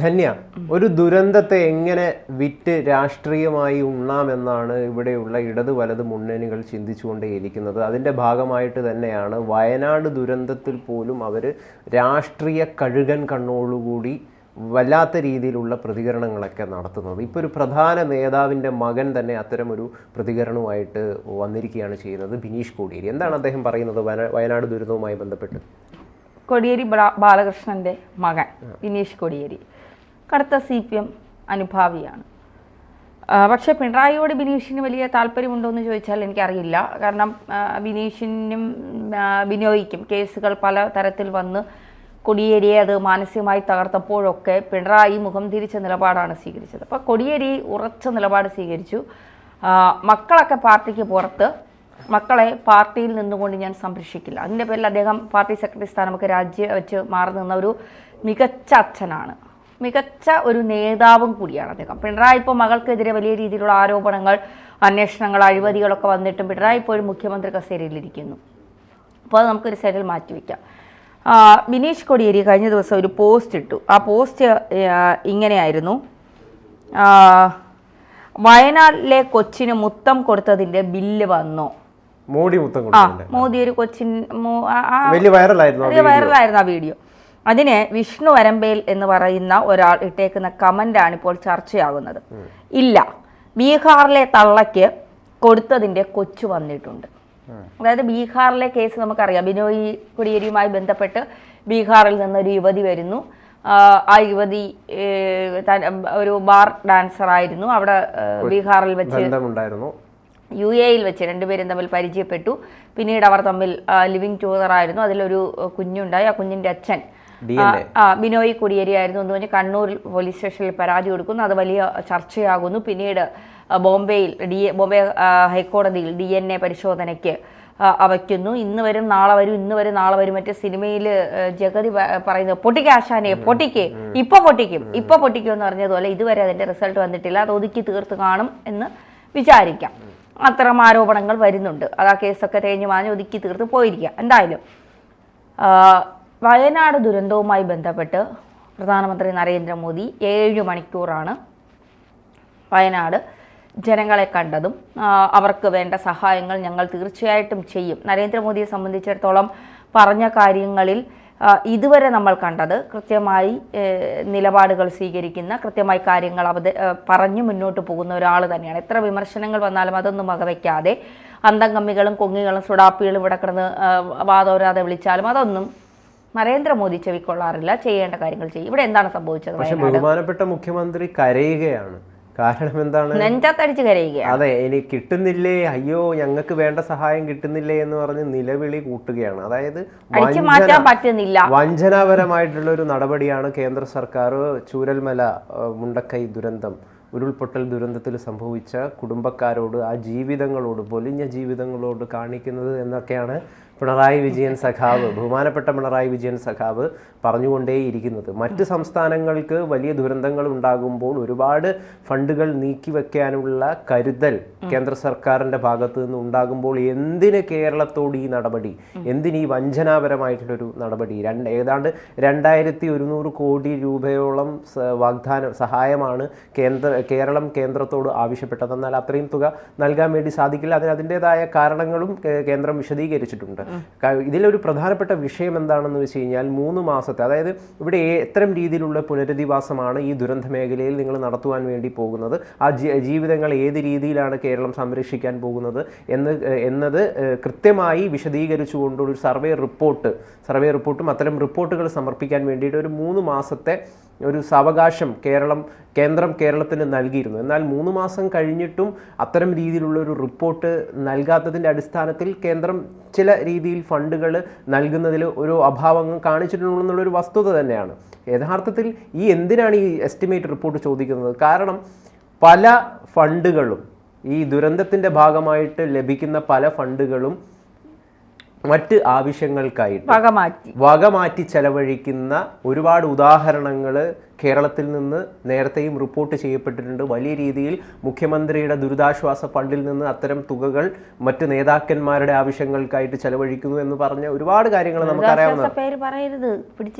ധന്യ, ഒരു ദുരന്തത്തെ എങ്ങനെ വിറ്റ് രാഷ്ട്രീയമായി ഉണ്ണാമെന്നാണ് ഇവിടെയുള്ള ഇടത് വലത് മുന്നണികൾ ചിന്തിച്ചുകൊണ്ടേയിരിക്കുന്നത്. അതിൻ്റെ ഭാഗമായിട്ട് തന്നെയാണ് വയനാട് ദുരന്തത്തിൽ പോലും അവർ രാഷ്ട്രീയ കഴുകൻ കണ്ണോടുകൂടി വല്ലാത്ത രീതിയിലുള്ള പ്രതികരണങ്ങളൊക്കെ നടത്തുന്നത്. ഇപ്പോൾ ഒരു പ്രധാന നേതാവിൻ്റെ മകൻ തന്നെ അത്തരമൊരു പ്രതികരണവുമായിട്ട് വന്നിരിക്കുകയാണ് ചെയ്യുന്നത്. ബിനീഷ് കോടിയേരി. എന്താണ് അദ്ദേഹം പറയുന്നത് വയനാട് ദുരന്തവുമായി ബന്ധപ്പെട്ട്? കോടിയേരി ബാലകൃഷ്ണൻ്റെ മകൻ ബിനീഷ് കോടിയേരി കടുത്ത CPM അനുഭാവിയാണ്. പക്ഷേ പിണറായിയോട് ബിനീഷിന് വലിയ താല്പര്യമുണ്ടോ എന്ന് ചോദിച്ചാൽ എനിക്കറിയില്ല. കാരണം ബിനീഷിനും ബിനോയിക്കും കേസുകൾ പല തരത്തിൽ വന്ന് കോടിയേരിയെ അത് മാനസികമായി തകർത്തപ്പോഴൊക്കെ പിണറായി മുഖം തിരിച്ച നിലപാടാണ് സ്വീകരിച്ചത്. അപ്പോൾ കോടിയേരി ഉറച്ച നിലപാട് സ്വീകരിച്ചു. മക്കളൊക്കെ പാർട്ടിക്ക് പുറത്ത്, മക്കളെ പാർട്ടിയിൽ നിന്നുകൊണ്ട് ഞാൻ സംരക്ഷിക്കില്ല. അതിൻ്റെ പേരിൽ അദ്ദേഹം പാർട്ടി സെക്രട്ടറി സ്ഥാനമൊക്കെ രാജിവെച്ച് മാറി നിന്ന ഒരു മികച്ച അച്ഛനാണ്, മികച്ച ഒരു നേതാവും കൂടിയാണ് അദ്ദേഹം. പിണറായി ഇപ്പോൾ മകൾക്കെതിരെ വലിയ രീതിയിലുള്ള ആരോപണങ്ങൾ, അന്വേഷണങ്ങൾ, അഴിമതികളൊക്കെ വന്നിട്ടും പിണറായി ഇപ്പോഴും മുഖ്യമന്ത്രി കസേരയിലിരിക്കുന്നു. അപ്പോൾ അത് നമുക്കൊരു സൈഡിൽ മാറ്റിവെക്കാം. ബിനീഷ് കോടിയേരി കഴിഞ്ഞ ദിവസം ഒരു പോസ്റ്റ് ഇട്ടു. ആ പോസ്റ്റ് ഇങ്ങനെയായിരുന്നു: വയനാട്ടിലെ കൊച്ചിന് മുത്തം കൊടുത്തതിൻ്റെ ബില്ല് വന്നോ? മോദി ഒരു കൊച്ചിൻ വൈറലായിരുന്നു ആ വീഡിയോ. അതിന് വിഷ്ണു വരമ്പേൽ എന്ന് പറയുന്ന ഒരാൾ ഇട്ടേക്കുന്ന കമൻ്റാണ് ഇപ്പോൾ ചർച്ചയാകുന്നത്. ഇല്ല, ബീഹാറിലെ തള്ളയ്ക്ക് കൊടുത്തതിൻ്റെ കൊച്ചു വന്നിട്ടുണ്ട്. അതായത് ബീഹാറിലെ കേസ് നമുക്കറിയാം. ബിനോയ് കോടിയേരിയുമായി ബന്ധപ്പെട്ട് ബീഹാറിൽ നിന്നൊരു യുവതി വരുന്നു. ആ യുവതി ഒരു ബാർ ഡാൻസർ ആയിരുന്നു. അവിടെ ബീഹാറിൽ വെച്ച് UAE വെച്ച് രണ്ടുപേരും തമ്മിൽ പരിചയപ്പെട്ടു. പിന്നീട് അവർ തമ്മിൽ ലിവിങ് ടുഗദർ ആയിരുന്നു. അതിലൊരു കുഞ്ഞുണ്ടായി. ആ കുഞ്ഞിൻ്റെ അച്ഛൻ ബിനോയ് കോടിയേരി ആയിരുന്നു എന്ന് പറഞ്ഞ് കണ്ണൂർ പോലീസ് സ്റ്റേഷനിൽ പരാതി കൊടുക്കുന്നു. അത് വലിയ ചർച്ചയാകുന്നു. പിന്നീട് ബോംബെ ഹൈക്കോടതിയിൽ DNA പരിശോധനയ്ക്ക് വയ്ക്കുന്നു. ഇന്ന് വരും നാളെ വരും, ഇന്ന് വരും നാളെ വരും. മറ്റേ സിനിമയിൽ ജഗതി പറയുന്നത് പൊട്ടിക്കാശാനെ പൊട്ടിക്ക്, ഇപ്പൊ പൊട്ടിക്കും എന്ന് പറഞ്ഞതുപോലെ ഇതുവരെ അതിൻ്റെ റിസൾട്ട് വന്നിട്ടില്ല. അത് ഒതുക്കി തീർത്ത് കാണും എന്ന് വിചാരിക്കാം. അത്തരം ആരോപണങ്ങൾ വരുന്നുണ്ട്. അത് ആ കേസൊക്കെ തേഞ്ഞു മാഞ്ഞ് ഒതുക്കി തീർത്ത് പോയിരിക്കുക. എന്തായാലും വയനാട് ദുരന്തവുമായി ബന്ധപ്പെട്ട് പ്രധാനമന്ത്രി നരേന്ദ്രമോദി 7 മണിക്കൂറാണ് വയനാട് ജനങ്ങളെ കണ്ടതും അവർക്ക് വേണ്ട സഹായങ്ങൾ ഞങ്ങൾ തീർച്ചയായിട്ടും ചെയ്യും. നരേന്ദ്രമോദിയെ സംബന്ധിച്ചിടത്തോളം പറഞ്ഞ കാര്യങ്ങളിൽ ഇതുവരെ നമ്മൾ കണ്ടത് കൃത്യമായി നിലപാടുകൾ സ്വീകരിക്കുന്ന, കൃത്യമായി കാര്യങ്ങൾ പറഞ്ഞു മുന്നോട്ട് പോകുന്ന ഒരാൾ തന്നെയാണ്. എത്ര വിമർശനങ്ങൾ വന്നാലും അതൊന്നും വകവയ്ക്കാതെ അന്തംകമ്മികളും കൊങ്ങികളും സുഡാപ്പികളും ഇവിടെ കിടന്ന് വാദോരാതെ വിളിച്ചാലും അതൊന്നും നരേന്ദ്രമോദി ചെവിക്കൊള്ളാറില്ല. ചെയ്യേണ്ട കാര്യങ്ങൾ ചെയ്യും. ഇവിടെ എന്താണ് സംഭവിച്ചത്? ബഹുമാനപ്പെട്ട മുഖ്യമന്ത്രി കരയുകയാണ്. കാരണം എന്താണ്? നെഞ്ചത്തടിച്ച് കരയുകയാണ്. അതെ, ഇനി കിട്ടുന്നില്ലേ, അയ്യോ ഞങ്ങൾക്ക് വേണ്ട സഹായം കിട്ടുന്നില്ലേ എന്ന് പറഞ്ഞ് നിലവിളി കൂട്ടുകയാണ്. അതായത് മാറ്റാൻ പറ്റുന്നില്ല. വഞ്ചനാപരമായിട്ടുള്ള ഒരു നടപടിയാണ് കേന്ദ്ര സർക്കാർ ചൂരൽമല മുണ്ടക്കൈ ദുരന്തം, ഉരുൾപൊട്ടൽ ദുരന്തത്തിൽ സംഭവിച്ച കുടുംബക്കാരോട്, ആ ജീവിതങ്ങളോട്, പൊലിഞ്ഞ ജീവിതങ്ങളോട് കാണിക്കുന്നത് എന്നൊക്കെയാണ് ബഹുമാനപ്പെട്ട പിണറായി വിജയൻ സഖാവ് പറഞ്ഞുകൊണ്ടേയിരിക്കുന്നത്. മറ്റ് സംസ്ഥാനങ്ങൾക്ക് വലിയ ദുരന്തങ്ങൾ ഉണ്ടാകുമ്പോൾ ഒരുപാട് ഫണ്ടുകൾ നീക്കിവെക്കാനുള്ള കരുതൽ കേന്ദ്ര സർക്കാരിൻ്റെ ഭാഗത്തു നിന്ന് ഉണ്ടാകുമ്പോൾ എന്തിന് കേരളത്തോട് ഈ നടപടി, എന്തിന് ഈ വഞ്ചനാപരമായിട്ടുള്ളൊരു നടപടി? ഏതാണ്ട് 2100 കോടി രൂപയോളം സഹായമാണ് കേരളം കേന്ദ്രത്തോട് ആവശ്യപ്പെട്ടത്. എന്നാൽ അത്രയും തുക നൽകാൻ വേണ്ടി സാധിക്കില്ല. അതിൻ്റെതായ കാരണങ്ങളും കേന്ദ്രം വിശദീകരിച്ചിട്ടുണ്ട്. ഇതിലൊരു പ്രധാനപ്പെട്ട വിഷയം എന്താണെന്ന് വെച്ച് കഴിഞ്ഞാൽ 3 മാസത്തെ, അതായത് ഇവിടെ എത്തരം രീതിയിലുള്ള പുനരധിവാസമാണ് ഈ ദുരന്ത മേഖലയിൽ നിങ്ങൾ നടത്തുവാൻ വേണ്ടി പോകുന്നത്, ആ ജീവിതങ്ങൾ ഏത് രീതിയിലാണ് കേരളം സംരക്ഷിക്കാൻ പോകുന്നത് എന്നത് കൃത്യമായി വിശദീകരിച്ചുകൊണ്ടൊരു സർവേ റിപ്പോർട്ടും അത്തരം റിപ്പോർട്ടുകൾ സമർപ്പിക്കാൻ വേണ്ടിയിട്ട് ഒരു 3 മാസത്തെ ഒരു സാവകാശം കേന്ദ്രം കേരളത്തിന് നൽകിയിരുന്നു. എന്നാൽ 3 മാസം കഴിഞ്ഞിട്ടും അത്തരം രീതിയിലുള്ള ഒരു റിപ്പോർട്ട് നൽകാത്തതിൻ്റെ അടിസ്ഥാനത്തിൽ കേന്ദ്രം ചില രീതിയിൽ ഫണ്ടുകൾ നൽകുന്നതിൽ ഒരു അഭാവം കാണിച്ചിട്ടുണ്ടെന്നുള്ളൊരു വസ്തുത തന്നെയാണ്. യഥാർത്ഥത്തിൽ എന്തിനാണ് ഈ എസ്റ്റിമേറ്റ് റിപ്പോർട്ട് ചോദിക്കുന്നത്? കാരണം പല ഫണ്ടുകളും, ഈ ദുരന്തത്തിൻ്റെ ഭാഗമായിട്ട് ലഭിക്കുന്ന പല ഫണ്ടുകളും മറ്റ് ആവശ്യങ്ങൾക്കായിട്ട് വകമാറ്റി ചെലവഴിക്കുന്ന ഒരുപാട് ഉദാഹരണങ്ങൾ കേരളത്തിൽ നിന്ന് നേരത്തെയും റിപ്പോർട്ട് ചെയ്യപ്പെട്ടിട്ടുണ്ട്. വലിയ രീതിയിൽ മുഖ്യമന്ത്രിയുടെ ദുരിതാശ്വാസ ഫണ്ടിൽ നിന്ന് അത്തരം തുകകൾ മറ്റ് നേതാക്കന്മാരുടെ ആവശ്യങ്ങൾക്കായിട്ട് ചെലവഴിക്കുന്നു എന്ന് പറഞ്ഞ ഒരുപാട് കാര്യങ്ങൾ നമുക്കറിയാവുന്ന.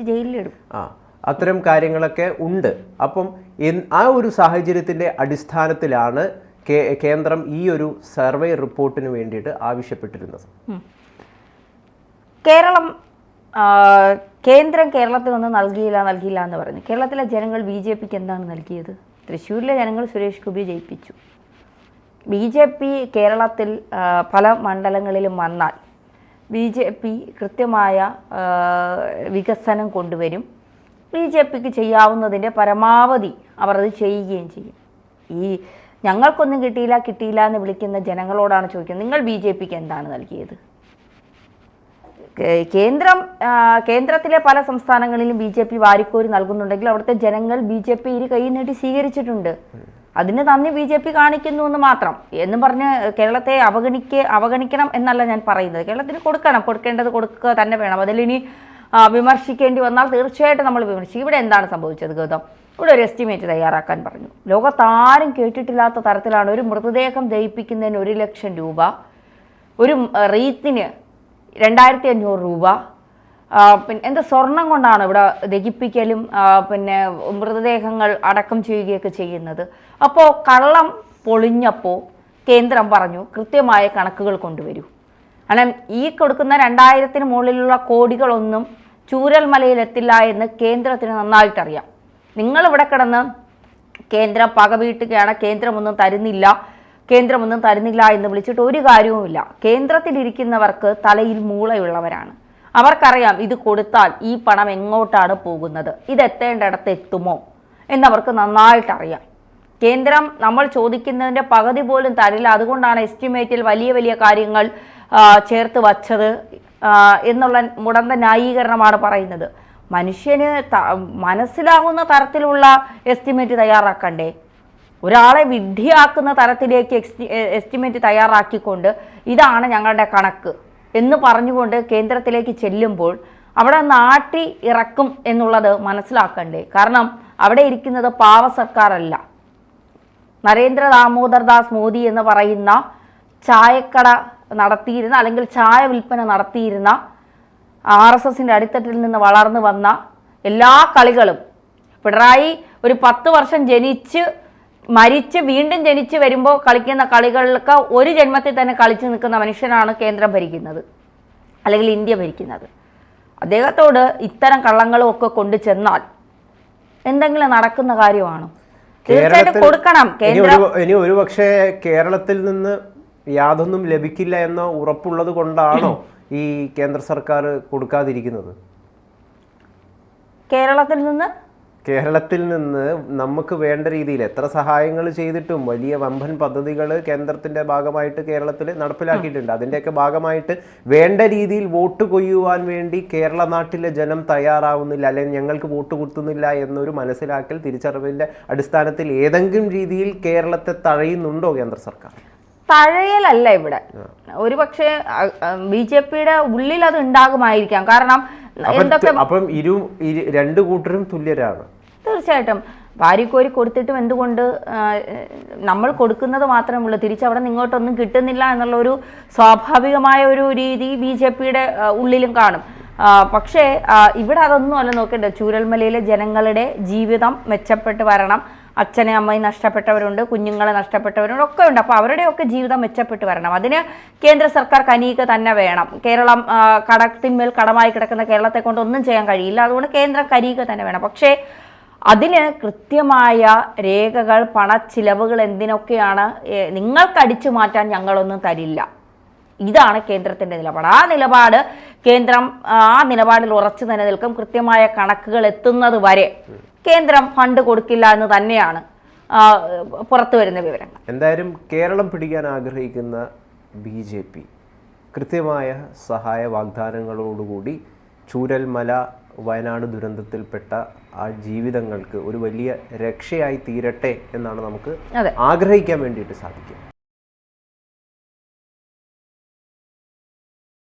അത്തരം കാര്യങ്ങളൊക്കെ ഉണ്ട്. അപ്പം ആ ഒരു സാഹചര്യത്തിൻ്റെ അടിസ്ഥാനത്തിലാണ് കേന്ദ്രം ഈ ഒരു സർവേ റിപ്പോർട്ടിന് വേണ്ടിയിട്ട് ആവശ്യപ്പെട്ടിരുന്നത്. കേന്ദ്രം കേരളത്തിൽ ഒന്നും നൽകിയില്ല എന്ന് പറഞ്ഞു. കേരളത്തിലെ ജനങ്ങൾ BJPക്ക് എന്താണ് നൽകിയത്? തൃശ്ശൂരിലെ ജനങ്ങൾ സുരേഷ് ഗോപിയെ ജയിപ്പിച്ചു. BJP കേരളത്തിൽ പല മണ്ഡലങ്ങളിലും വന്നാൽ BJP കൃത്യമായ വികസനം കൊണ്ടുവരും. BJPക്ക് ചെയ്യാവുന്നതിൻ്റെ പരമാവധി അവർ അത് ചെയ്യുകയും ചെയ്യും. ഈ ഞങ്ങൾക്കൊന്നും കിട്ടിയില്ല എന്ന് വിളിക്കുന്ന ജനങ്ങളോടാണ് ചോദിക്കുന്നത്, നിങ്ങൾ BJPക്ക് എന്താണ് നൽകിയത്? കേന്ദ്രത്തിലെ പല സംസ്ഥാനങ്ങളിലും BJP വാരിക്കോരി നൽകുന്നുണ്ടെങ്കിൽ അവിടുത്തെ ജനങ്ങൾ BJP ഇരു കൈ നീട്ടി സ്വീകരിച്ചിട്ടുണ്ട്. അതിന് നന്ദി BJP കാണിക്കുന്നു എന്ന് മാത്രം. എന്നും പറഞ്ഞ് കേരളത്തെ അവഗണിക്കണം എന്നല്ല ഞാൻ പറയുന്നത്. കേരളത്തിന് കൊടുക്കേണ്ടത് കൊടുക്കുക തന്നെ വേണം. അതിലിനി വിമർശിക്കേണ്ടി വന്നാൽ തീർച്ചയായിട്ടും നമ്മൾ വിമർശിക്കും. ഇവിടെ എന്താണ് സംഭവിച്ചത് ഗൗതം? ഇവിടെ ഒരു എസ്റ്റിമേറ്റ് തയ്യാറാക്കാൻ പറഞ്ഞു. ലോകത്താരും കേട്ടിട്ടില്ലാത്ത തരത്തിലാണ് ഒരു മൃതദേഹം ദഹിപ്പിക്കുന്നതിന് 1 ലക്ഷം രൂപ, ഒരു റീത്തിന് 2500 രൂപ. പിന്നെ എന്താ സ്വർണം കൊണ്ടാണ് ഇവിടെ ദഹിപ്പിക്കലും പിന്നെ മൃതദേഹങ്ങൾ അടക്കം ചെയ്യുകയൊക്കെ ചെയ്യുന്നത്. അപ്പോൾ കള്ളം പൊളിഞ്ഞപ്പോൾ കേന്ദ്രം പറഞ്ഞു കൃത്യമായ കണക്കുകൾ കൊണ്ടുവരൂ. കാരണം ഈ കൊടുക്കുന്ന 2000-ന് മുകളിലുള്ള കോടികളൊന്നും ചൂരൽമലയിലെത്തില്ല എന്ന് കേന്ദ്രത്തിന് നന്നായിട്ടറിയാം. നിങ്ങളിവിടെ കിടന്ന് കേന്ദ്രം പക വീട്ടുകയാണ്, കേന്ദ്രമൊന്നും തരുന്നില്ല എന്ന് വിളിച്ചിട്ട് ഒരു കാര്യവുമില്ല. കേന്ദ്രത്തിലിരിക്കുന്നവർക്ക് തലയിൽ മൂളയുള്ളവരാണ്. അവർക്കറിയാം ഇത് കൊടുത്താൽ ഈ പണം എങ്ങോട്ടാണ് പോകുന്നത്, ഇത് എത്തേണ്ടിടത്ത് എത്തുമോ എന്നവർക്ക് നന്നായിട്ടറിയാം. കേന്ദ്രം നമ്മൾ ചോദിക്കുന്നതിൻ്റെ പകുതി പോലും തരില്ല. അതുകൊണ്ടാണ് എസ്റ്റിമേറ്റിൽ വലിയ കാര്യങ്ങൾ ചേർത്ത് വച്ചത് എന്നുള്ള മുടന്ത ന്യായീകരണമാണ് പറയുന്നത്. മനുഷ്യന് മനസ്സിലാകുന്ന തരത്തിലുള്ള എസ്റ്റിമേറ്റ് തയ്യാറാക്കണ്ടേ? ഒരാളെ വിഡ്ഢിയാക്കുന്ന തരത്തിലേക്ക് എസ്റ്റിമേറ്റ് തയ്യാറാക്കിക്കൊണ്ട് ഇതാണ് ഞങ്ങളുടെ കണക്ക് എന്ന് പറഞ്ഞുകൊണ്ട് കേന്ദ്രത്തിലേക്ക് ചെല്ലുമ്പോൾ അവിടെ നാട്ടി ഇറക്കും എന്നുള്ളത് മനസ്സിലാക്കണ്ടേ? കാരണം അവിടെ ഇരിക്കുന്നത് പാവ സർക്കാരല്ല. നരേന്ദ്ര ദാമോദർ ദാസ് മോദി എന്ന് പറയുന്ന ചായക്കട നടത്തിയിരുന്ന അല്ലെങ്കിൽ ചായ വിൽപ്പന നടത്തിയിരുന്ന RSSന്റെ അടിത്തട്ടിൽ നിന്ന് വളർന്നു വന്ന എല്ലാ കളികളും പിണറായി ഒരു 10 വർഷം മരിച്ച് വീണ്ടും ജനിച്ച് വരുമ്പോൾ കളിക്കുന്ന കളികളിലൊക്കെ ഒരു ജന്മത്തിൽ തന്നെ കളിച്ചു നിൽക്കുന്ന മനുഷ്യനാണ് കേന്ദ്രം ഭരിക്കുന്നത് അല്ലെങ്കിൽ ഇന്ത്യ ഭരിക്കുന്നത്. അദ്ദേഹത്തോട് ഇത്തരം കള്ളങ്ങളും ഒക്കെ കൊണ്ടു ചെന്നാൽ എന്തെങ്കിലും നടക്കുന്ന കാര്യമാണോ? തീർച്ചയായിട്ടും കൊടുക്കണം. ഇനി ഒരുപക്ഷെ കേരളത്തിൽ നിന്ന് യാതൊന്നും ലഭിക്കില്ല എന്ന ഉറപ്പുള്ളത് കൊണ്ടാണോ ഈ കേന്ദ്ര സർക്കാർ കൊടുക്കാതിരിക്കുന്നത്? കേരളത്തിൽ നിന്ന് നമുക്ക് വേണ്ട രീതിയിൽ എത്ര സഹായങ്ങൾ ചെയ്തിട്ടും വലിയ വമ്പൻ പദ്ധതികൾ കേന്ദ്രത്തിന്റെ ഭാഗമായിട്ട് കേരളത്തിൽ നടപ്പിലാക്കിയിട്ടുണ്ട്. അതിൻ്റെയൊക്കെ ഭാഗമായിട്ട് വേണ്ട രീതിയിൽ വോട്ട് കൊയ്യുവാൻ വേണ്ടി കേരള നാട്ടിലെ ജനം തയ്യാറാവുന്നില്ല, അല്ലെങ്കിൽ ഞങ്ങൾക്ക് വോട്ട് കുത്തുന്നില്ല എന്നൊരു മനസ്സിലാക്കൽ, തിരിച്ചറിവിന്റെ അടിസ്ഥാനത്തിൽ ഏതെങ്കിലും രീതിയിൽ കേരളത്തെ തഴയുന്നുണ്ടോ കേന്ദ്ര സർക്കാർ? തഴയലല്ല ഇവിടെ. ഒരുപക്ഷെ BJPയുടെ ഉള്ളിൽ അത് ഉണ്ടാകുമായിരിക്കാം. കാരണം അപ്പം രണ്ടു കൂട്ടരും തുല്യരാണ്. തീർച്ചയായിട്ടും വാരിക്കോരി കൊടുത്തിട്ടും എന്തുകൊണ്ട് നമ്മൾ കൊടുക്കുന്നത് മാത്രമേ ഉള്ളൂ, തിരിച്ചവിടെ ഇങ്ങോട്ടൊന്നും കിട്ടുന്നില്ല എന്നുള്ള ഒരു സ്വാഭാവികമായ ഒരു രീതി BJPയുടെ ഉള്ളിലും കാണും. പക്ഷേ ഇവിടെ അതൊന്നും അല്ല നോക്കേണ്ടത്. ചൂരൽമലയിലെ ജനങ്ങളുടെ ജീവിതം മെച്ചപ്പെട്ട് വരണം. അച്ഛനെ അമ്മയും നഷ്ടപ്പെട്ടവരുണ്ട്, കുഞ്ഞുങ്ങളെ നഷ്ടപ്പെട്ടവരുണ്ട്, ഒക്കെ ഉണ്ട്. അപ്പോൾ അവരുടെയൊക്കെ ജീവിതം മെച്ചപ്പെട്ട് വരണം. അതിന് കേന്ദ്ര സർക്കാർ കനിയുക തന്നെ വേണം. കേരളം കടത്തിന്മേൽ കടമായി കിടക്കുന്ന കേരളത്തെ കൊണ്ട് ഒന്നും ചെയ്യാൻ കഴിയില്ല. അതുകൊണ്ട് കേന്ദ്രം കനിയുക തന്നെ വേണം. പക്ഷേ അതിന് കൃത്യമായ രേഖകൾ, പണച്ചിലവുകൾ എന്തിനൊക്കെയാണ് നിങ്ങൾക്ക് അടിച്ചു മാറ്റാൻ ഞങ്ങളൊന്നും തരില്ല. ഇതാണ് കേന്ദ്രത്തിൻ്റെ നിലപാട്. കേന്ദ്രം ആ നിലപാടിൽ ഉറച്ചു തന്നെ നിൽക്കും. കൃത്യമായ കണക്കുകൾ എത്തുന്നത് വരെ കേന്ദ്രം ഫണ്ട് കൊടുക്കില്ല എന്ന് തന്നെയാണ് പുറത്തു വരുന്ന വിവരങ്ങൾ. എന്തായാലും കേരളം പിടിക്കാൻ ആഗ്രഹിക്കുന്ന BJP കൃത്യമായ സഹായ വാഗ്ദാനങ്ങളോടുകൂടി ചൂരൽമല വയനാട് ദുരന്തത്തിൽപ്പെട്ട ആ ജീവിതങ്ങൾക്ക് ഒരു വലിയ രക്ഷയായി തീരട്ടെ എന്നാണ് നമുക്ക് ആഗ്രഹിക്കാൻ വേണ്ടിയിട്ട് സാധിക്കുക.